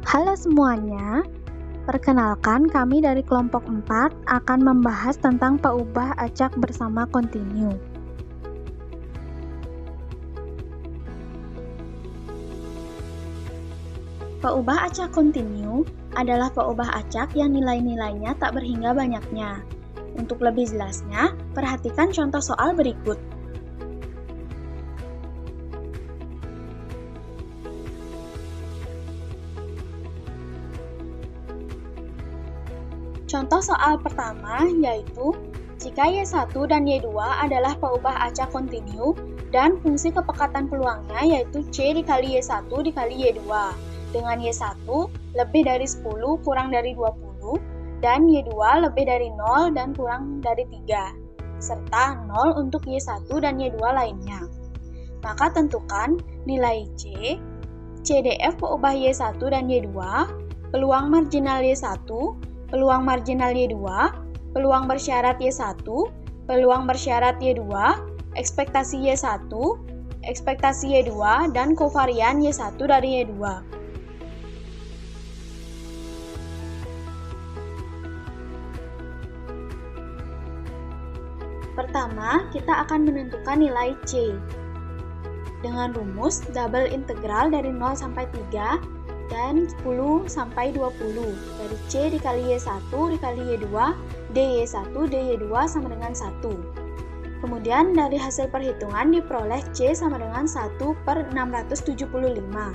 Halo semuanya, perkenalkan kami dari kelompok 4 akan membahas tentang peubah acak bersama kontinu. Peubah acak kontinu adalah peubah acak yang nilai-nilainya tak berhingga banyaknya. Untuk lebih jelasnya, perhatikan contoh soal berikut. Contoh soal pertama yaitu, jika Y1 dan Y2 adalah peubah acak kontinu dan fungsi kepekatan peluangnya yaitu C dikali Y1 dikali Y2, dengan Y1 lebih dari 10 kurang dari 20 dan Y2 lebih dari 0 dan kurang dari 3, serta 0 untuk Y1 dan Y2 lainnya. Maka tentukan nilai C, CDF peubah Y1 dan Y2, peluang marginal Y1, peluang marginal Y2, peluang bersyarat Y1, peluang bersyarat Y2, ekspektasi Y1, ekspektasi Y2, dan kovarian Y1 dari Y2. Pertama, kita akan menentukan nilai C. Dengan rumus double integral dari 0 sampai 3, dan 10 sampai 20 dari C dikali Y1 dikali Y2 dy1 dy2 sama dengan 1. Kemudian dari hasil perhitungan diperoleh C sama dengan 1/675.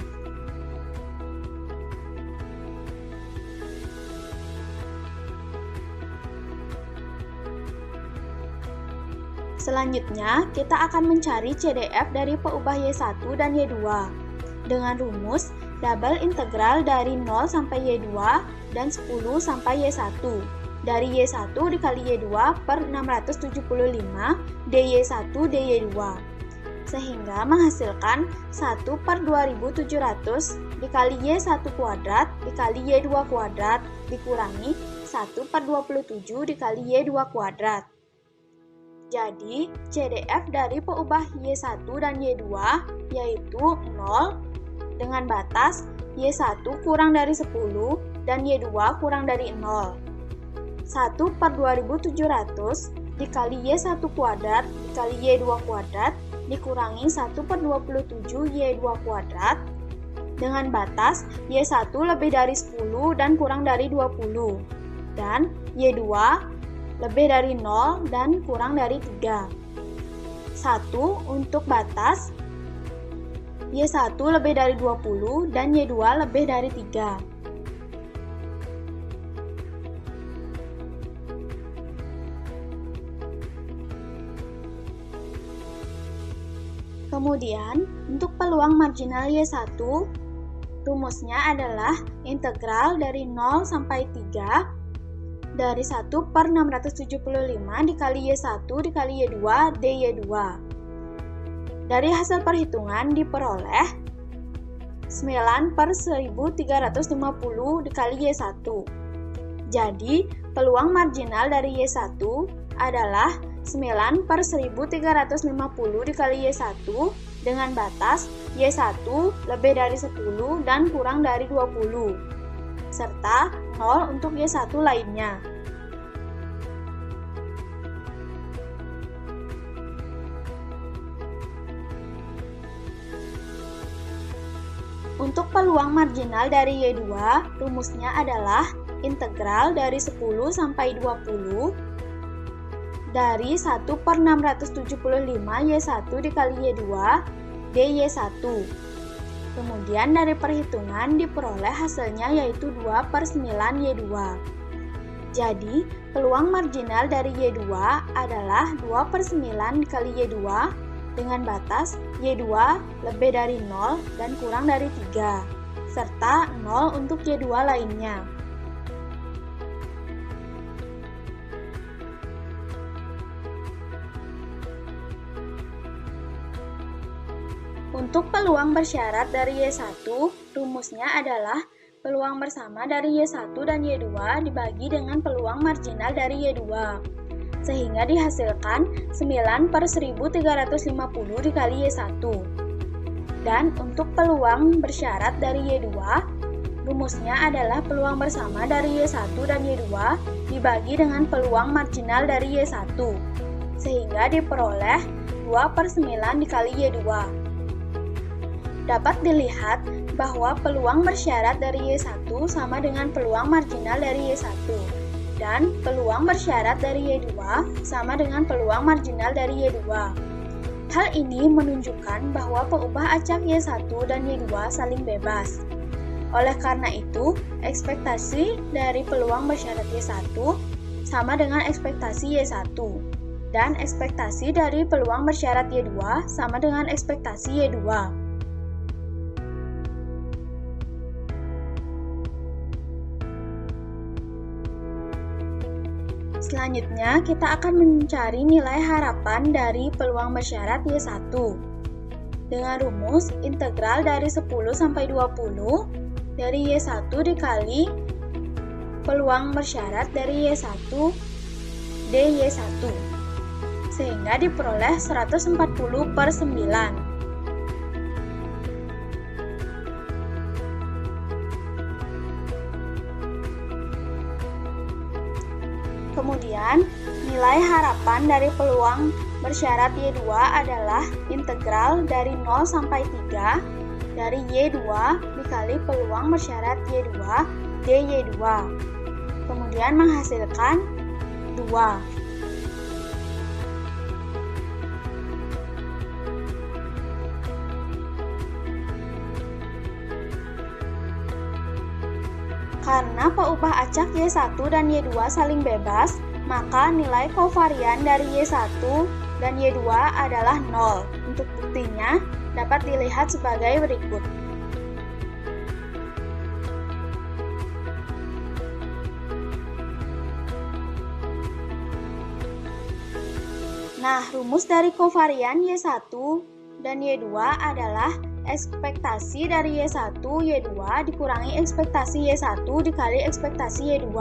Selanjutnya, kita akan mencari CDF dari peubah Y1 dan Y2 dengan rumus double integral dari 0 sampai Y2 dan 10 sampai Y1 dari Y1 dikali Y2 per 675 dy1 dy2 sehingga menghasilkan 1/2700 dikali Y1 kuadrat dikali Y2 kuadrat dikurangi 1/27 dikali Y2 kuadrat. Jadi, CDF dari peubah Y1 dan Y2 yaitu 0 dengan batas Y1 kurang dari 10 dan Y2 kurang dari 0. 1/2700 dikali Y1 kuadrat dikali Y2 kuadrat dikurangi 1/27 Y2 kuadrat dengan batas Y1 lebih dari 10 dan kurang dari 20 dan Y2 lebih dari 0 dan kurang dari 3. 1 untuk batas Y1 lebih dari 20 dan Y2 lebih dari 3. Kemudian, untuk peluang marginal Y1, rumusnya adalah integral dari 0 sampai 3 dari 1/675 dikali Y1 dikali Y2 dy2. Dari hasil perhitungan diperoleh 9/1350 dikali Y1. Jadi, peluang marginal dari Y1 adalah 9/1350 dikali Y1 dengan batas Y1 lebih dari 10 dan kurang dari 20, serta 0 untuk Y1 lainnya. Untuk peluang marginal dari Y2, rumusnya adalah integral dari 10 sampai 20 dari 1/675 Y1 dikali Y2 dy1. Kemudian dari perhitungan diperoleh hasilnya yaitu 2/9 Y2. Jadi, peluang marginal dari Y2 adalah 2/9 dikali Y2 dengan batas Y2 lebih dari 0 dan kurang dari 3, serta 0 untuk Y2 lainnya. Untuk peluang bersyarat dari Y1, rumusnya adalah peluang bersama dari Y1 dan Y2 dibagi dengan peluang marginal dari Y2. Sehingga dihasilkan 9/1350 dikali Y1. Dan untuk peluang bersyarat dari Y2, Rumusnya adalah peluang bersama dari Y1 dan Y2 dibagi dengan peluang marginal dari Y1, sehingga diperoleh 2/9 dikali Y2. Dapat dilihat bahwa peluang bersyarat dari Y1 sama dengan peluang marginal dari Y1, dan peluang bersyarat dari Y2 sama dengan peluang marginal dari Y2. Hal ini menunjukkan bahwa peubah acak Y1 dan Y2 saling bebas. Oleh karena itu, ekspektasi dari peluang bersyarat Y1 sama dengan ekspektasi Y1, dan ekspektasi dari peluang bersyarat Y2 sama dengan ekspektasi Y2. Selanjutnya, kita akan mencari nilai harapan dari peluang bersyarat Y1. Dengan rumus integral dari 10 sampai 20 dari Y1 dikali peluang bersyarat dari Y1 dy1, sehingga diperoleh 140/9. Kemudian, nilai harapan dari peluang bersyarat Y2 adalah integral dari 0 sampai 3 dari Y2 dikali peluang bersyarat Y2 dy2. Kemudian menghasilkan 2. Karena peubah acak Y1 dan Y2 saling bebas, maka nilai kovarian dari Y1 dan Y2 adalah 0. Untuk buktinya, dapat dilihat sebagai berikut. Nah, rumus dari kovarian Y1 dan Y2 adalah ekspektasi dari Y1, Y2 dikurangi ekspektasi Y1 dikali ekspektasi Y2.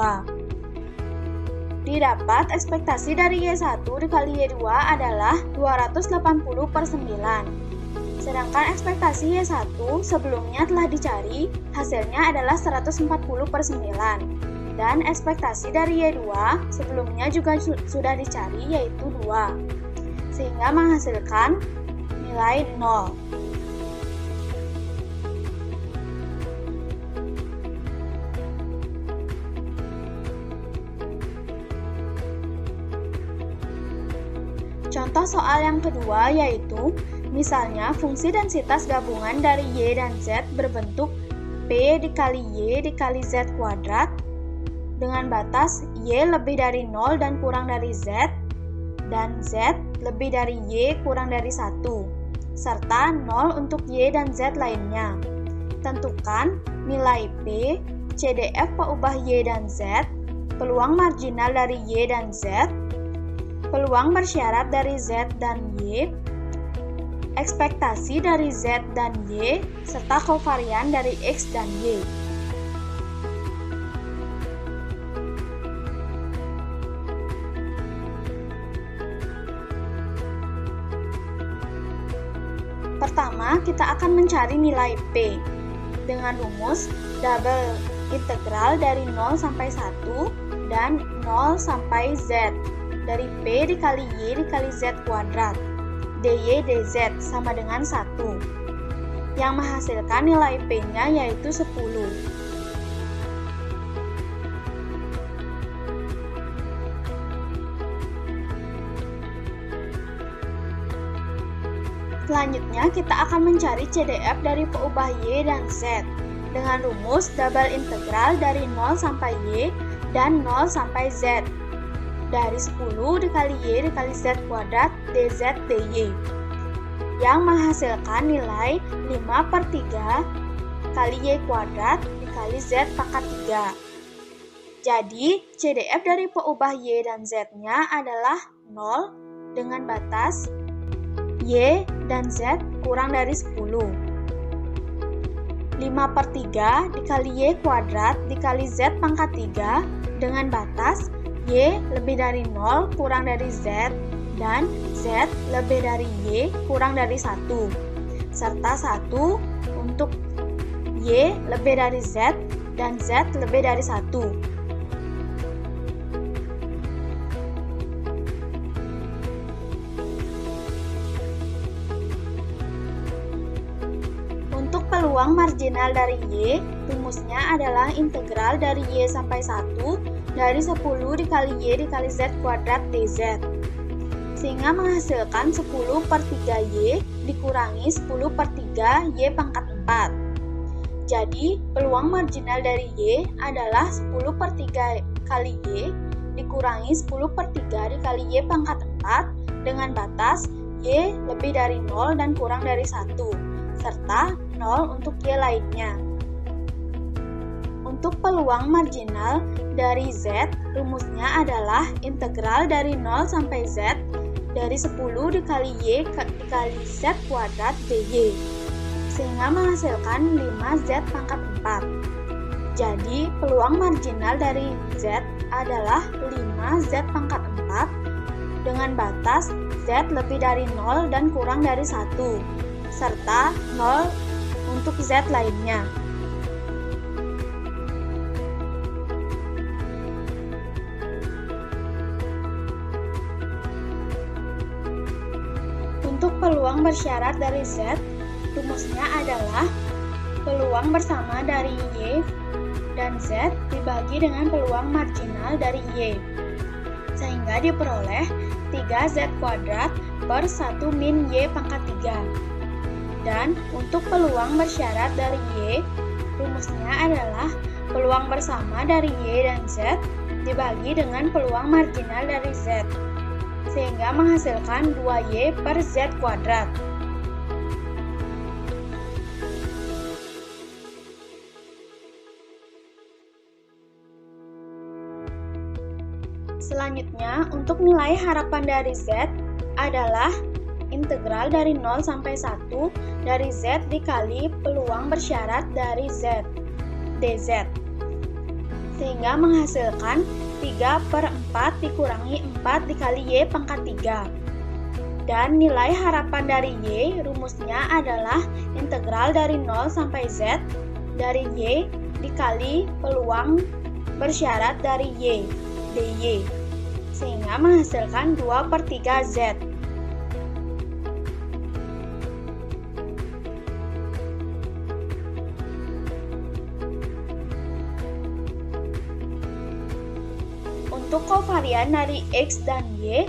Didapat ekspektasi dari Y1 dikali Y2 adalah 280/9. Sedangkan ekspektasi Y1 sebelumnya telah dicari, hasilnya adalah 140/9. Dan ekspektasi dari Y2 sebelumnya juga sudah dicari, yaitu 2. Sehingga menghasilkan nilai 0. Contoh soal yang kedua yaitu, misalnya fungsi densitas gabungan dari Y dan Z berbentuk P dikali Y dikali Z kuadrat dengan batas Y lebih dari 0 dan kurang dari Z, dan Z lebih dari Y kurang dari 1, serta 0 untuk Y dan Z lainnya. Tentukan nilai P, CDF peubah Y dan Z, peluang marginal dari Y dan Z, peluang bersyarat dari Z dan Y, ekspektasi dari Z dan Y, serta kovarian dari X dan Y. Pertama, kita akan mencari nilai P dengan rumus double integral dari 0 sampai 1 dan 0 sampai Z dari P dikali Y dikali Z kuadrat dy dz sama dengan 1, yang menghasilkan nilai P-nya yaitu 10. Selanjutnya, kita akan mencari CDF dari peubah Y dan Z dengan rumus double integral dari 0 sampai Y dan 0 sampai Z dari 10 dikali Y dikali Z kuadrat dz dy, yang menghasilkan nilai 5/3 kali Y kuadrat dikali Z pangkat 3. Jadi, CDF dari peubah Y dan Z-nya adalah 0 dengan batas Y dan Z kurang dari 10. 5/3 dikali Y kuadrat dikali Z pangkat 3 dengan batas Y lebih dari 0 kurang dari Z dan Z lebih dari Y kurang dari 1, serta 1 untuk Y lebih dari Z dan Z lebih dari 1. Untuk peluang marginal dari Y, rumusnya adalah integral dari Y sampai 1 dari 10 dikali Y dikali Z kuadrat dz. Sehingga menghasilkan 10 per 3Y dikurangi 10 per 3 Y pangkat 4. Jadi, peluang marginal dari Y adalah 10 per 3 kali Y dikurangi 10 per 3 dikali Y pangkat 4 dengan batas Y lebih dari 0 dan kurang dari 1, serta 0 untuk Y lainnya. Untuk peluang marginal dari Z, rumusnya adalah integral dari 0 sampai Z dari 10 dikali Y dikali Z kuadrat dy, sehingga menghasilkan 5Z pangkat 4. Jadi, peluang marginal dari Z adalah 5Z pangkat 4 dengan batas Z lebih dari 0 dan kurang dari 1, serta 0 untuk Z lainnya. Untuk peluang bersyarat dari Z, rumusnya adalah peluang bersama dari Y dan Z dibagi dengan peluang marginal dari Y, sehingga diperoleh 3Z kuadrat per 1 min Y pangkat 3. Dan untuk peluang bersyarat dari Y, rumusnya adalah peluang bersama dari Y dan Z dibagi dengan peluang marginal dari Z, sehingga menghasilkan 2Y per Z kuadrat. Selanjutnya, untuk nilai harapan dari Z adalah integral dari 0 sampai 1 dari Z dikali peluang bersyarat dari Z, dz. Sehingga menghasilkan 3 per 4 dikurangi 4 dikali Y pangkat 3. Dan nilai harapan dari Y rumusnya adalah integral dari 0 sampai Z dari Y dikali peluang bersyarat dari Y, dy. Sehingga menghasilkan 2 per 3 Z. Untuk kovarian dari X dan Y,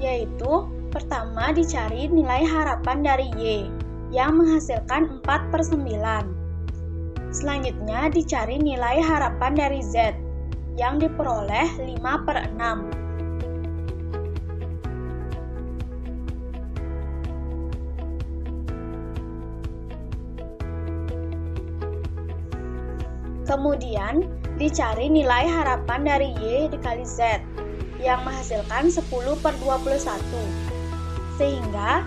yaitu pertama dicari nilai harapan dari Y, yang menghasilkan 4 per 9. Selanjutnya dicari nilai harapan dari Z, yang diperoleh 5 per 6. Kemudian, dicari nilai harapan dari Y dikali Z, yang menghasilkan 10 per 21. Sehingga,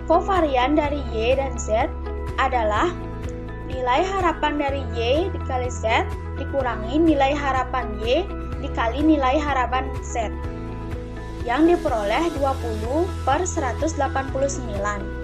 kovarian dari Y dan Z adalah nilai harapan dari Y dikali Z dikurangi nilai harapan Y dikali nilai harapan Z, yang diperoleh 20 per 189.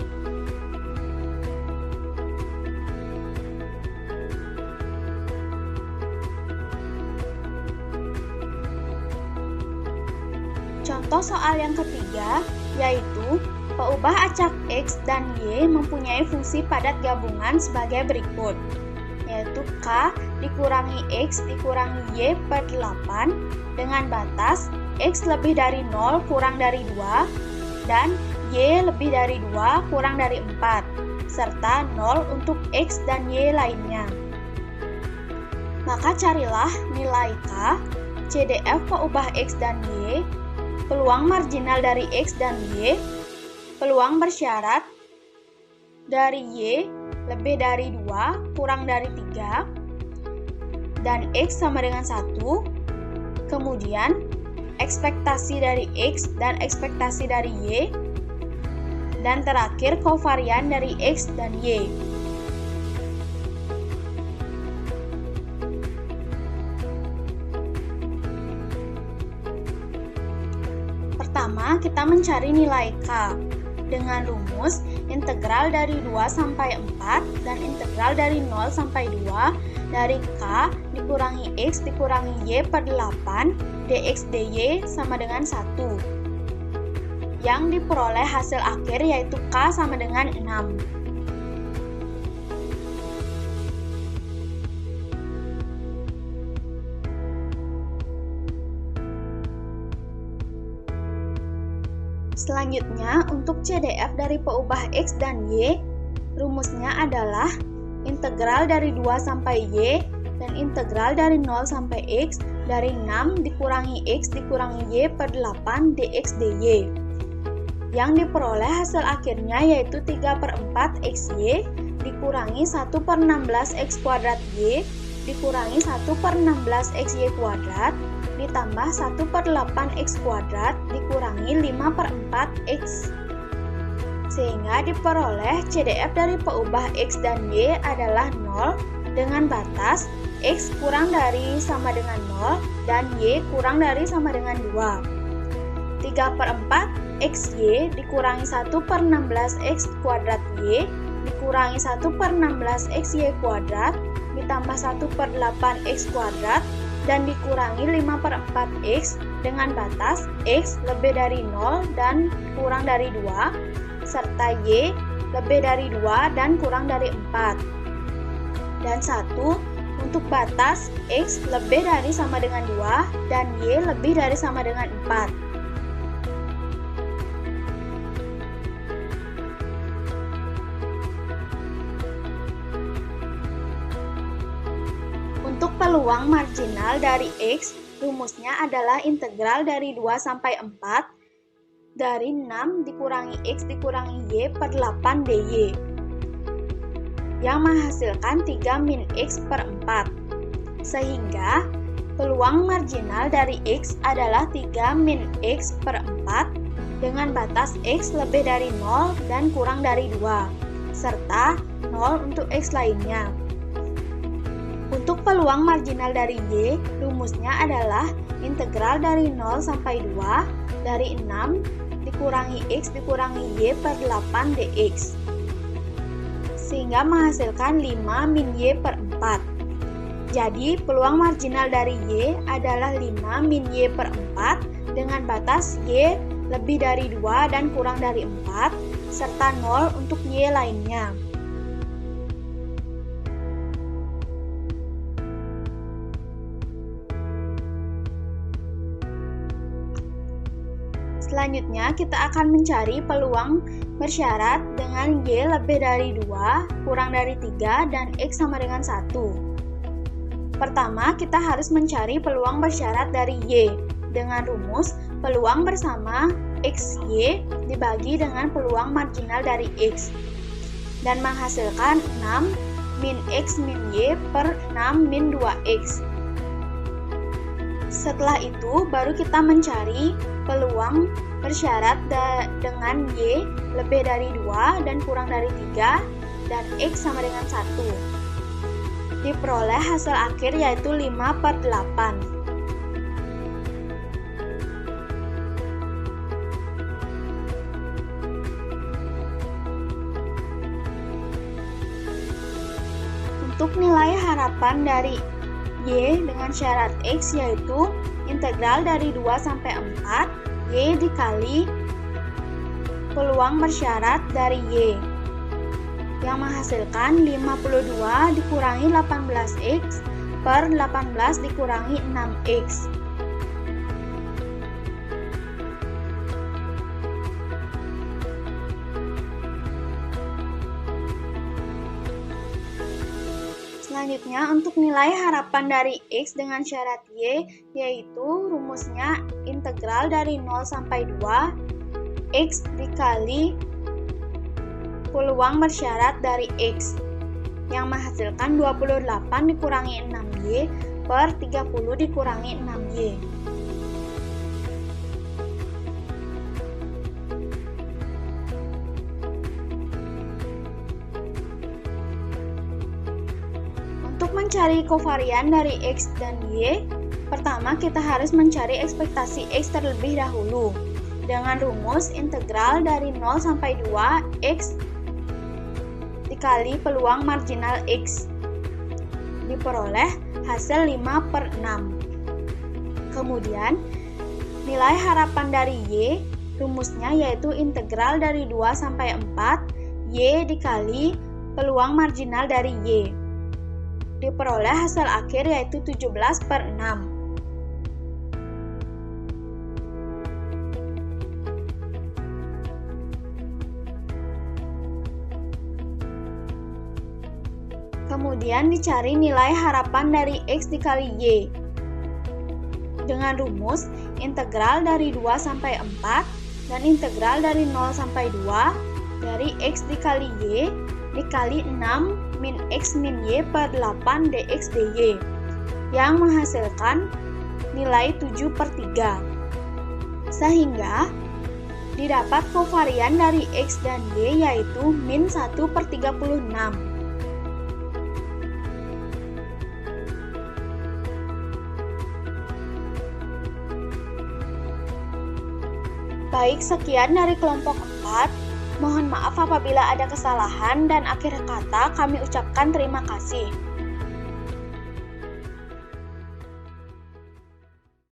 Contoh soal yang ketiga, yaitu peubah acak X dan Y mempunyai fungsi padat gabungan sebagai berikut, yaitu K dikurangi X dikurangi Y per 8 dengan batas X lebih dari 0 kurang dari 2 dan Y lebih dari 2 kurang dari 4, serta 0 untuk X dan Y lainnya. Maka carilah nilai K, CDF peubah X dan Y, peluang marginal dari X dan Y, peluang bersyarat dari Y lebih dari 2 kurang dari 3, dan X sama dengan 1, kemudian ekspektasi dari X dan ekspektasi dari Y, dan terakhir kovarian dari X dan Y. Pertama, kita mencari nilai K dengan rumus integral dari 2 sampai 4 dan integral dari 0 sampai 2 dari K dikurangi X dikurangi Y per 8 dx dy sama dengan 1. Yang diperoleh hasil akhir yaitu K sama dengan 6. Selanjutnya, untuk CDF dari peubah X dan Y, rumusnya adalah integral dari 2 sampai Y dan integral dari 0 sampai X dari 6 dikurangi X dikurangi Y per 8 dx dy. Yang diperoleh hasil akhirnya yaitu 3 per 4 XY dikurangi 1 per 16 X kuadrat Y dikurangi 1 per 16 XY kuadrat ditambah 1 per 8 X kuadrat dikurangi 5 per 4 X. Sehingga diperoleh CDF dari peubah X dan Y adalah 0 dengan batas X kurang dari sama dengan 0 dan Y kurang dari sama dengan 2. 3 per 4 XY dikurangi 1 per 16 X kuadrat Y dikurangi 1 per 16 XY kuadrat ditambah 1 per 8 X kuadrat dan dikurangi 5 per 4 X dengan batas X lebih dari 0 dan kurang dari 2 serta Y lebih dari 2 dan kurang dari 4. Dan 1 untuk batas X lebih dari sama dengan 2 dan Y lebih dari sama dengan 4. Untuk peluang marginal dari X, rumusnya adalah integral dari 2 sampai 4 dari 6 dikurangi X dikurangi Y per 8 dy yang menghasilkan 3 min X per 4. Sehingga peluang marginal dari X adalah 3 min X per 4 dengan batas X lebih dari 0 dan kurang dari 2 serta 0 untuk X lainnya. Untuk peluang marginal dari Y, rumusnya adalah integral dari 0 sampai 2 dari 6 dikurangi X dikurangi Y per 8 dx sehingga menghasilkan 5 min Y per 4. Jadi peluang marginal dari Y adalah 5 min Y per 4 dengan batas Y lebih dari 2 dan kurang dari 4 serta 0 untuk Y lainnya. Selanjutnya, kita akan mencari peluang bersyarat dengan Y lebih dari 2, kurang dari 3, dan X sama dengan 1. Pertama, kita harus mencari peluang bersyarat dari Y dengan rumus peluang bersama XY dibagi dengan peluang marginal dari X dan menghasilkan 6 min X min Y per 6 min 2X. Setelah itu, baru kita mencari peluang bersyarat dengan Y lebih dari 2 dan kurang dari 3 dan X sama dengan 1. Diperoleh hasil akhir yaitu 5 per 8. Untuk nilai harapan dari Y dengan syarat X yaitu integral dari 2 sampai 4 Y dikali peluang bersyarat dari Y yang menghasilkan 52 dikurangi 18X per 18 dikurangi 6X. Selanjutnya, untuk nilai harapan dari X dengan syarat Y, yaitu rumusnya integral dari 0 sampai 2, X dikali peluang bersyarat dari X, yang menghasilkan 28 dikurangi 6Y per 30 dikurangi 6Y. Untuk mencari kovarian dari X dan Y, pertama kita harus mencari ekspektasi X terlebih dahulu dengan rumus integral dari 0 sampai 2 X dikali peluang marginal X. Diperoleh hasil 5/6. Kemudian, nilai harapan dari Y, rumusnya yaitu integral dari 2 sampai 4, Y dikali peluang marginal dari Y. Diperoleh hasil akhir yaitu 17/6. Kemudian dicari nilai harapan dari X dikali Y. Dengan rumus integral dari 2 sampai 4 dan integral dari 0 sampai 2 dari X dikali Y dikali 6 min X min Y per 8 dx dy yang menghasilkan nilai 7/3. Sehingga didapat kovarian dari X dan Y yaitu min 1/36. Baik, sekian dari kelompok 4. Mohon maaf apabila ada kesalahan dan akhir kata kami ucapkan terima kasih.